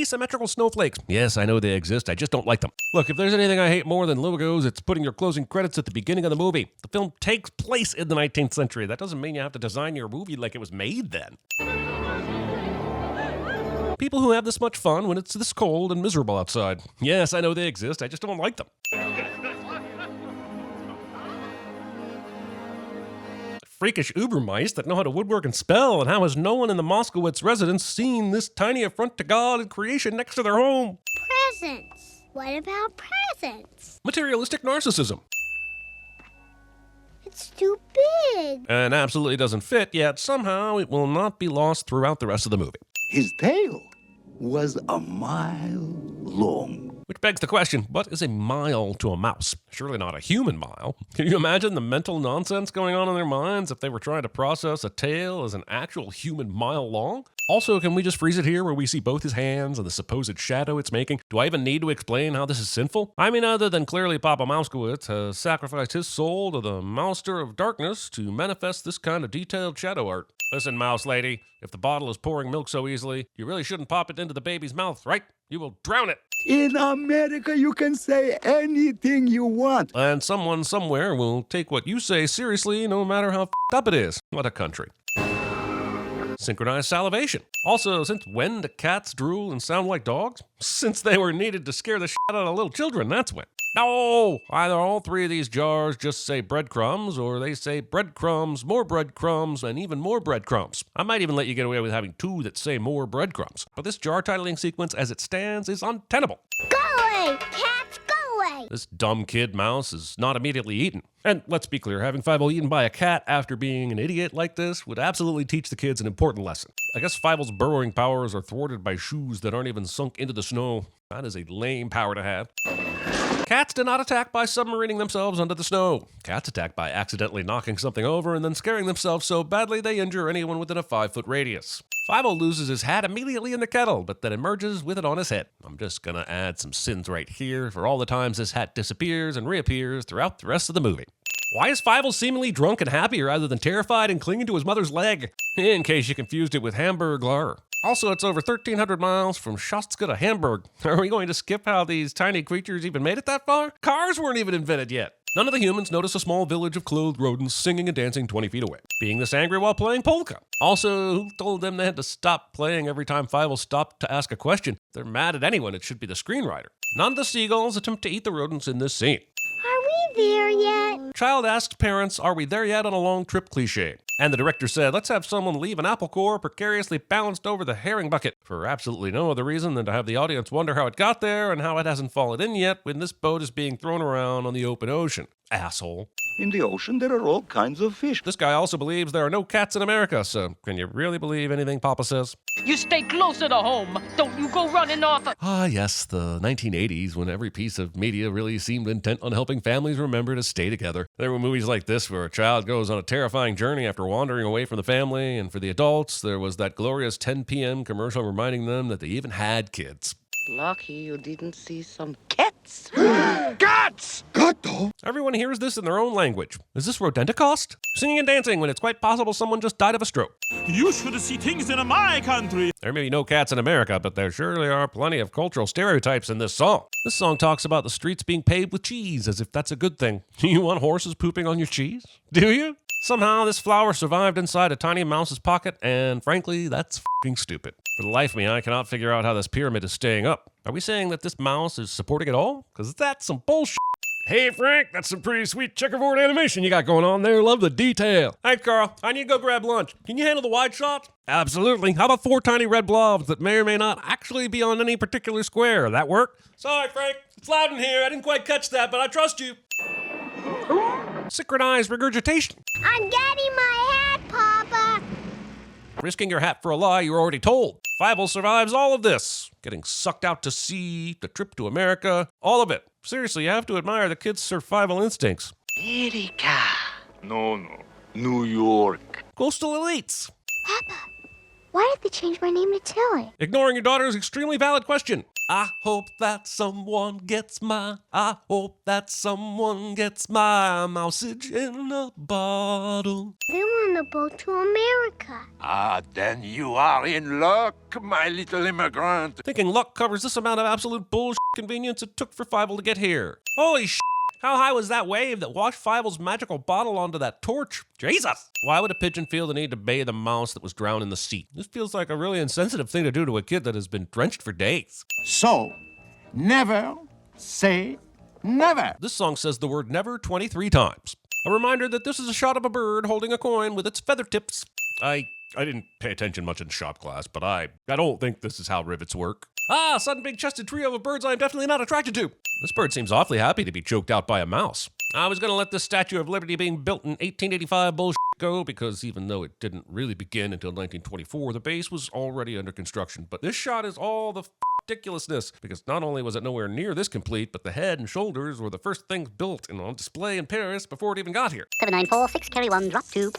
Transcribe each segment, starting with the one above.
asymmetrical snowflakes. Yes, I know they exist, I just don't like them. Look, if there's anything I hate more than logos, it's putting your closing credits at the beginning of the movie. The film takes place in the 19th century. That doesn't mean you have to design your movie like it was made then. People who have this much fun when it's this cold and miserable outside. Yes, I know they exist, I just don't like them. Freakish Ubermice that know how to woodwork and spell, and how has no one in the Moskowitz residence seen this tiny affront to God and creation next to their home? Presents. What about presents? Materialistic narcissism. It's too big. And absolutely doesn't fit, yet somehow it will not be lost throughout the rest of the movie. His tail was a mile long. Which begs the question, what is a mile to a mouse? Surely not a human mile. Can you imagine the mental nonsense going on in their minds if they were trying to process a tail as an actual human mile long? Also, can we just freeze it here where we see both his hands and the supposed shadow it's making? Do I even need to explain how this is sinful? I mean, other than clearly Papa Mouskowitz has sacrificed his soul to the Mouster of Darkness to manifest this kind of detailed shadow art. Listen, mouse lady, if the bottle is pouring milk so easily, you really shouldn't pop it into the baby's mouth, right? You will drown it. In America, you can say anything you want. And someone somewhere will take what you say seriously no matter how f***ed up it is. What a country. Synchronized salivation. Also, since when do cats drool and sound like dogs? Since they were needed to scare the shit out of little children, that's when. No! Either all three of these jars just say breadcrumbs, or they say breadcrumbs, more breadcrumbs, and even more breadcrumbs. I might even let you get away with having two that say more breadcrumbs. But this jar titling sequence as it stands is untenable. Go away, cats, go away. This dumb kid mouse is not immediately eaten. And let's be clear, having Fievel eaten by a cat after being an idiot like this would absolutely teach the kids an important lesson. I guess Fievel's burrowing powers are thwarted by shoes that aren't even sunk into the snow. That is a lame power to have. Cats do not attack by submarining themselves under the snow. Cats attack by accidentally knocking something over and then scaring themselves so badly they injure anyone within a 5-foot radius. Fievel loses his hat immediately in the kettle, but then emerges with it on his head. I'm just gonna add some sins right here for all the times this hat disappears and reappears throughout the rest of the movie. Why is Fievel seemingly drunk and happy rather than terrified and clinging to his mother's leg? In case you confused it with Hamburglar. Also, it's over 1,300 miles from Shostka to Hamburg. Are we going to skip how these tiny creatures even made it that far? Cars weren't even invented yet. None of the humans notice a small village of clothed rodents singing and dancing 20 feet away, being this angry while playing polka. Also, who told them they had to stop playing every time Fievel stopped to ask a question? If they're mad at anyone, it should be the screenwriter. None of the seagulls attempt to eat the rodents in this scene. Are we there yet? Child asks parents, are we there yet on a long trip cliche? And the director said, let's have someone leave an apple core precariously balanced over the herring bucket for absolutely no other reason than to have the audience wonder how it got there and how it hasn't fallen in yet when this boat is being thrown around on the open ocean. Asshole. In the ocean, there are all kinds of fish. This guy also believes there are no cats in America, so can you really believe anything Papa says? You stay closer to home. Don't you go running off. Ah, yes, the 1980s, when every piece of media really seemed intent on helping families remember to stay together. There were movies like this where a child goes on a terrifying journey after wandering away from the family, and for the adults, there was that glorious 10 p.m. commercial reminding them that they even had kids. Lucky you didn't see some cats. Cats! Gato! Everyone hears this in their own language. Is this Rodenticast? Singing and dancing when it's quite possible someone just died of a stroke. You should see things in my country. There may be no cats in America, but there surely are plenty of cultural stereotypes in this song. This song talks about the streets being paved with cheese, as if that's a good thing. Do you want horses pooping on your cheese? Do you? Somehow this flower survived inside a tiny mouse's pocket, and frankly, that's f***ing stupid. For the life of me, I cannot figure out how this pyramid is staying up. Are we saying that this mouse is supporting it all? Because that's some bullshit. Hey Frank, that's some pretty sweet checkerboard animation you got going on there. Love the detail. Hey Carl, I need to go grab lunch. Can you handle the wide shots? Absolutely. How about 4 tiny red blobs that may or may not actually be on any particular square? That work? Sorry Frank, it's loud in here. I didn't quite catch that, but I trust you. Synchronized regurgitation. I'm getting my hat, Papa. Risking your hat for a lie you were already told. Fievel survives all of this. Getting sucked out to sea, the trip to America, all of it. Seriously, you have to admire the kid's survival instincts. America. No. New York. Coastal elites. Papa, why did they change my name to Tilly? Ignoring your daughter's extremely valid question. I hope that someone gets I hope that someone gets my mousage in a bottle. They want a boat to America. Ah, then you are in luck, my little immigrant. Thinking luck covers this amount of absolute bullshit convenience it took for Fievel to get here. Holy shit! How high was that wave that washed Fievel's magical bottle onto that torch? Jesus! Why would a pigeon feel the need to bathe a mouse that was drowned in the sea? This feels like a really insensitive thing to do to a kid that has been drenched for days. So, never say never. This song says the word never 23 times. A reminder that this is a shot of a bird holding a coin with its feather tips. I didn't pay attention much in shop class, but I don't think this is how rivets work. Ah, sudden big-chested trio of birds I am definitely not attracted to. This bird seems awfully happy to be choked out by a mouse. I was gonna let this Statue of Liberty being built in 1885 bullshit go, because even though it didn't really begin until 1924, the base was already under construction. But this shot is all the ridiculousness, because not only was it nowhere near this complete, but the head and shoulders were the first things built and on display in Paris before it even got here. 7946, carry 1, drop 2.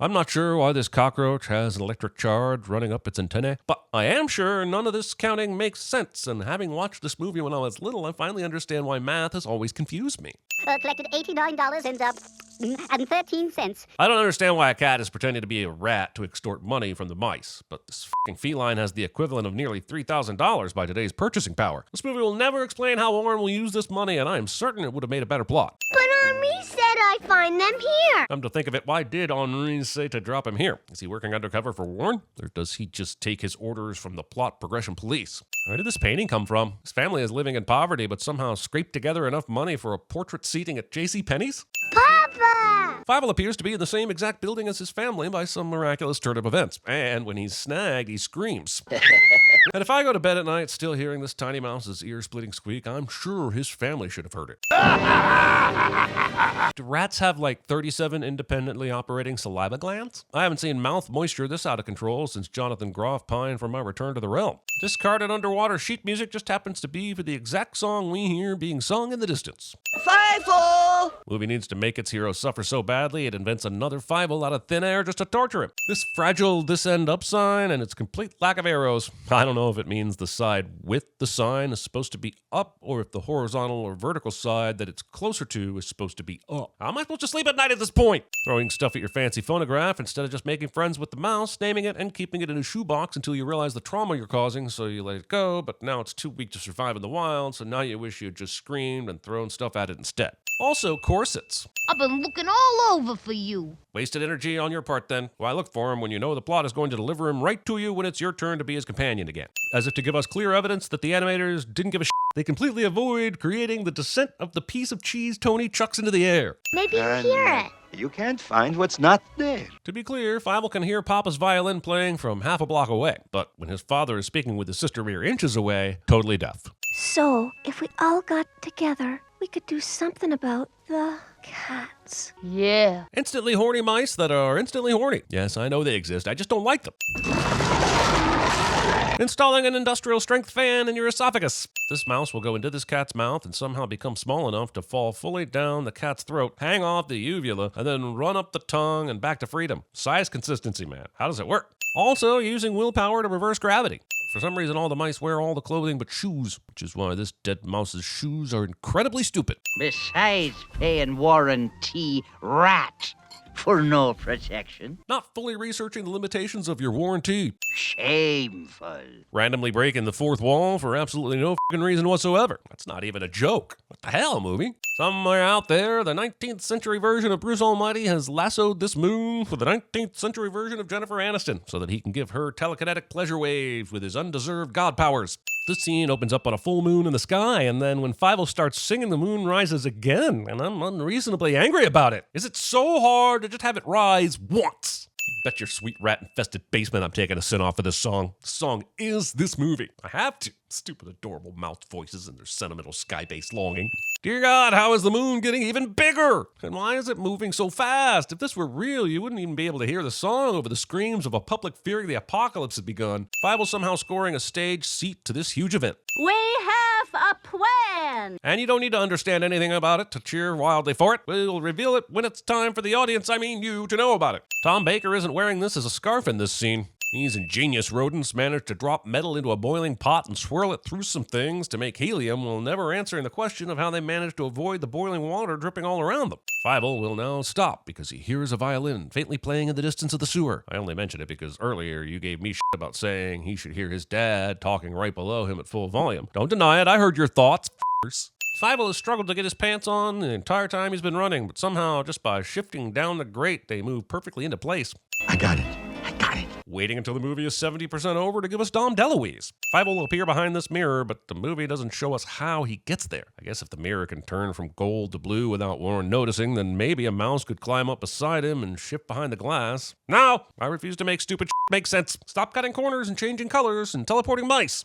I'm not sure why this cockroach has an electric charge running up its antennae, but I am sure none of this counting makes sense, and having watched this movie when I was little, I finally understand why math has always confused me. Collected $89.13. I don't understand why a cat is pretending to be a rat to extort money from the mice, but this fucking feline has the equivalent of nearly $3,000 by today's purchasing power. This movie will never explain how Warren will use this money, and I am certain it would have made a better plot. But Henri said I find them here. Come to think of it, why did Henri say to drop him here? Is he working undercover for Warren? Or does he just take his orders from the plot progression police? Where did this painting come from? His family is living in poverty, but somehow scraped together enough money for a portrait seating at JCPenney's? Papa! Fievel appears to be in the same exact building as his family by some miraculous turn of events. And when he's snagged, he screams. And if I go to bed at night still hearing this tiny mouse's ear-splitting squeak, I'm sure his family should have heard it. Do rats have like 37 independently operating saliva glands? I haven't seen mouth moisture this out of control since Jonathan Groff pined for my return to the realm. Discarded underwater sheet music just happens to be for the exact song we hear being sung in the distance. Fievel! Movie needs to make its hero suffer so badly it invents another Fievel out of thin air just to torture him. This fragile this end up sign and its complete lack of arrows. I don't know if it means the side with the sign is supposed to be up or if the horizontal or vertical side that it's closer to is supposed to be up. How am I supposed to sleep at night at this point? Throwing stuff at your fancy phonograph instead of just making friends with the mouse, naming it, and keeping it in a shoebox until you realize the trauma you're causing, so you let it go, but now it's too weak to survive in the wild, so now you wish you had just screamed and thrown stuff at it instead. Also, corsets. I've been looking all over for you. Wasted energy on your part then. Why look for him when you know the plot is going to deliver him right to you when it's your turn to be his companion again? As if to give us clear evidence that the animators didn't give a shit, they completely avoid creating the descent of the piece of cheese Tony chucks into the air. Maybe hear it. You can't find what's not there. To be clear, Fievel can hear Papa's violin playing from half a block away, but when his father is speaking with his sister mere inches away, totally deaf. So, if we all got together, we could do something about the cats. Yeah. Instantly horny mice that are instantly horny. Yes, I know they exist, I just don't like them. Installing an industrial strength fan in your esophagus. This mouse will go into this cat's mouth and somehow become small enough to fall fully down the cat's throat, hang off the uvula, and then run up the tongue and back to freedom. Size consistency, man. How does it work? Also, using willpower to reverse gravity. For some reason, all the mice wear all the clothing but shoes, which is why this dead mouse's shoes are incredibly stupid. Besides paying Warren T. Rat for no protection. Not fully researching the limitations of your warranty. Shameful. Randomly breaking the fourth wall for absolutely no fucking reason whatsoever. That's not even a joke. What the hell, movie? Somewhere out there, the 19th century version of Bruce Almighty has lassoed this moon for the 19th century version of Jennifer Aniston so that he can give her telekinetic pleasure waves with his undeserved god powers. This scene opens up on a full moon in the sky, and then when Fievel starts singing, the moon rises again, and I'm unreasonably angry about it. Is it so hard to just have it rise once? You bet your sweet rat-infested basement I'm taking a sin off of this song. This song is this movie. I have to. Stupid, adorable mouth voices and their sentimental sky-based longing. Dear God, how is the moon getting even bigger? And why is it moving so fast? If this were real, you wouldn't even be able to hear the song over the screams of a public fearing the apocalypse had begun. Fievel somehow scoring a stage seat to this huge event. We have a plan. And you don't need to understand anything about it to cheer wildly for it. We'll reveal it when it's time for the audience, I mean you, to know about it. Tom Baker isn't wearing this as a scarf in this scene. These ingenious rodents managed to drop metal into a boiling pot and swirl it through some things to make helium while never answering the question of how they managed to avoid the boiling water dripping all around them. Fievel will now stop because he hears a violin faintly playing in the distance of the sewer. I only mention it because earlier you gave me shit about saying he should hear his dad talking right below him at full volume. Don't deny it, I heard your thoughts, f***ers. Fievel has struggled to get his pants on the entire time he's been running, but somehow, just by shifting down the grate, they move perfectly into place. I got it. Waiting until the movie is 70% over to give us Dom DeLuise. Fievel will appear behind this mirror, but the movie doesn't show us how he gets there. I guess if the mirror can turn from gold to blue without Warren noticing, then maybe a mouse could climb up beside him and shift behind the glass. No! I refuse to make stupid shit make sense. Stop cutting corners and changing colors and teleporting mice.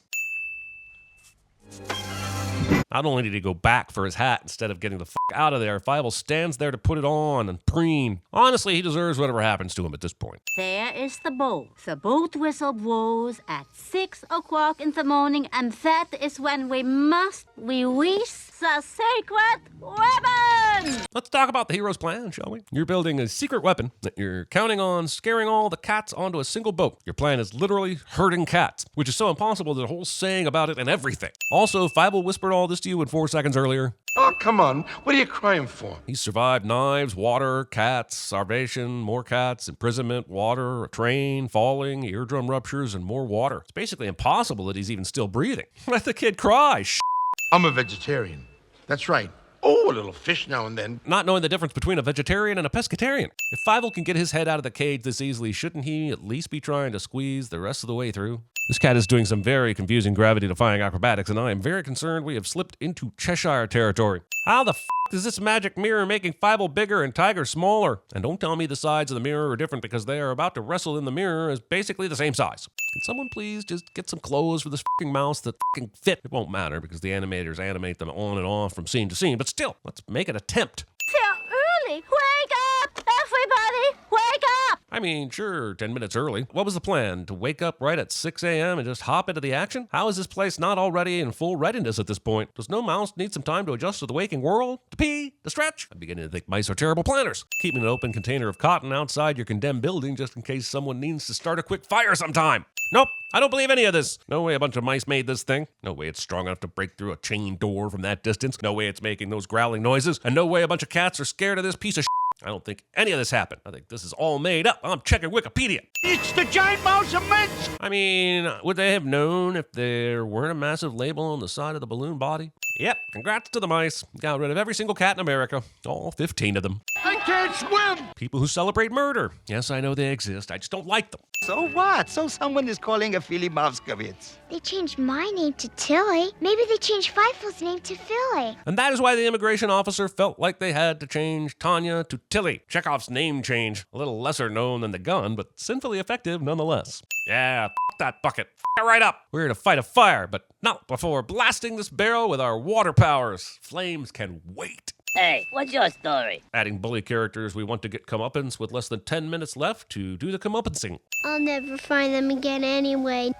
Not only did he go back for his hat instead of getting the f*** out of there, Fievel stands there to put it on and preen. Honestly, he deserves whatever happens to him at this point. There is the boat. The boat whistle blows at 6 o'clock in the morning, and that is when we must release the sacred weapon! Let's talk about the hero's plan, shall we? You're building a secret weapon that you're counting on scaring all the cats onto a single boat. Your plan is literally herding cats, which is so impossible there's a whole saying about it and everything. Also, Fievel whispered all this to you in 4 seconds earlier. Oh, come on. What are you crying for? He survived knives, water, cats, starvation, more cats, imprisonment, water, a train, falling, eardrum ruptures, and more water. It's basically impossible that he's even still breathing. Let the kid cry. I'm a vegetarian. That's right. Oh, a little fish now and then. Not knowing the difference between a vegetarian and a pescatarian. If Fievel can get his head out of the cage this easily, shouldn't he at least be trying to squeeze the rest of the way through? This cat is doing some very confusing gravity-defying acrobatics, and I am very concerned we have slipped into Cheshire territory. How the f*** is this magic mirror making Fievel bigger and Tiger smaller? And don't tell me the sides of the mirror are different because they are about to wrestle in the mirror as basically the same size. Can someone please just get some clothes for this f***ing mouse that f***ing fit? It won't matter because the animators animate them on and off from scene to scene, but still, let's make an attempt. Till early! Wake up! Everybody, wake up! I mean, sure, 10 minutes early. What was the plan? To wake up right at 6 a.m. and just hop into the action? How is this place not already in full readiness at this point? Does no mouse need some time to adjust to the waking world? To pee? To stretch? I'm beginning to think mice are terrible planners. Keeping an open container of cotton outside your condemned building just in case someone needs to start a quick fire sometime. Nope, I don't believe any of this. No way a bunch of mice made this thing. No way it's strong enough to break through a chain door from that distance. No way it's making those growling noises. And no way a bunch of cats are scared of this piece of shit. I don't think any of this happened. I think this is all made up. I'm checking Wikipedia. It's the giant mouse of mints! I mean, would they have known if there weren't a massive label on the side of the balloon body? Yep, congrats to the mice. Got rid of every single cat in America. All 15 of them. I can't swim! People who celebrate murder. Yes, I know they exist. I just don't like them. So what? So someone is calling a Philly Mavskowitz. They changed my name to Tilly. Maybe they changed Fievel's name to Philly. And that is why the immigration officer felt like they had to change Tanya to Tilly. Chekhov's name change. A little lesser known than the gun, but sinfully effective nonetheless. Yeah, that bucket. It right up. We're here to fight a fire, but not before blasting this barrel with our water powers. Flames can wait. Hey, what's your story? Adding bully characters we want to get comeuppance with less than 10 minutes left to do the comeuppancing. I'll never find them again anyway.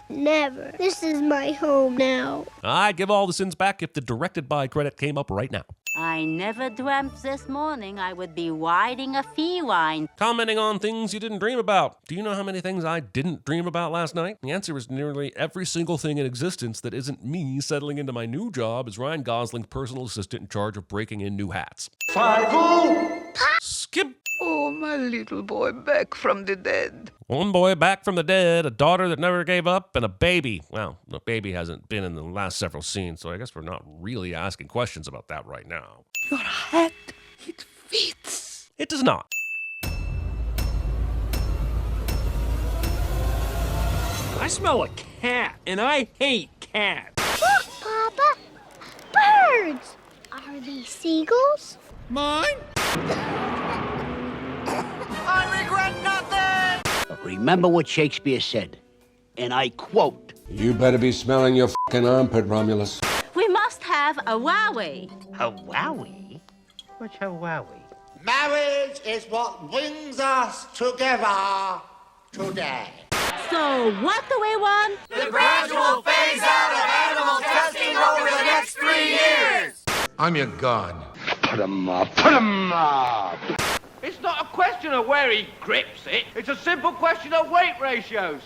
Never. This is my home now. I'd give all the sins back if the directed by credit came up right now. I never dreamt this morning I would be riding a feline. Commenting on things you didn't dream about. Do you know how many things I didn't dream about last night? The answer is nearly every single thing in existence that isn't me settling into my new job as Ryan Gosling's personal assistant in charge of breaking in new hats. Skip. Oh, my little boy back from the dead. One boy back from the dead, a daughter that never gave up, and a baby. Well, the baby hasn't been in the last several scenes, so I guess we're not really asking questions about that right now. Your hat, it fits. It does not. I smell a cat, and I hate cats. Look, Papa. Birds. Are they seagulls? Mine? I regret nothing! Remember what Shakespeare said, and I quote, You better be smelling your fucking armpit, Romulus. We must have a Wowie. Hawaii? What's Hawaii? Marriage is what brings us together today. So what do we want? The gradual phase out of animal testing over the next 3 years. I'm your god. Put 'em up. Put 'em up. It's not a question of where he grips it. It's a simple question of weight ratios.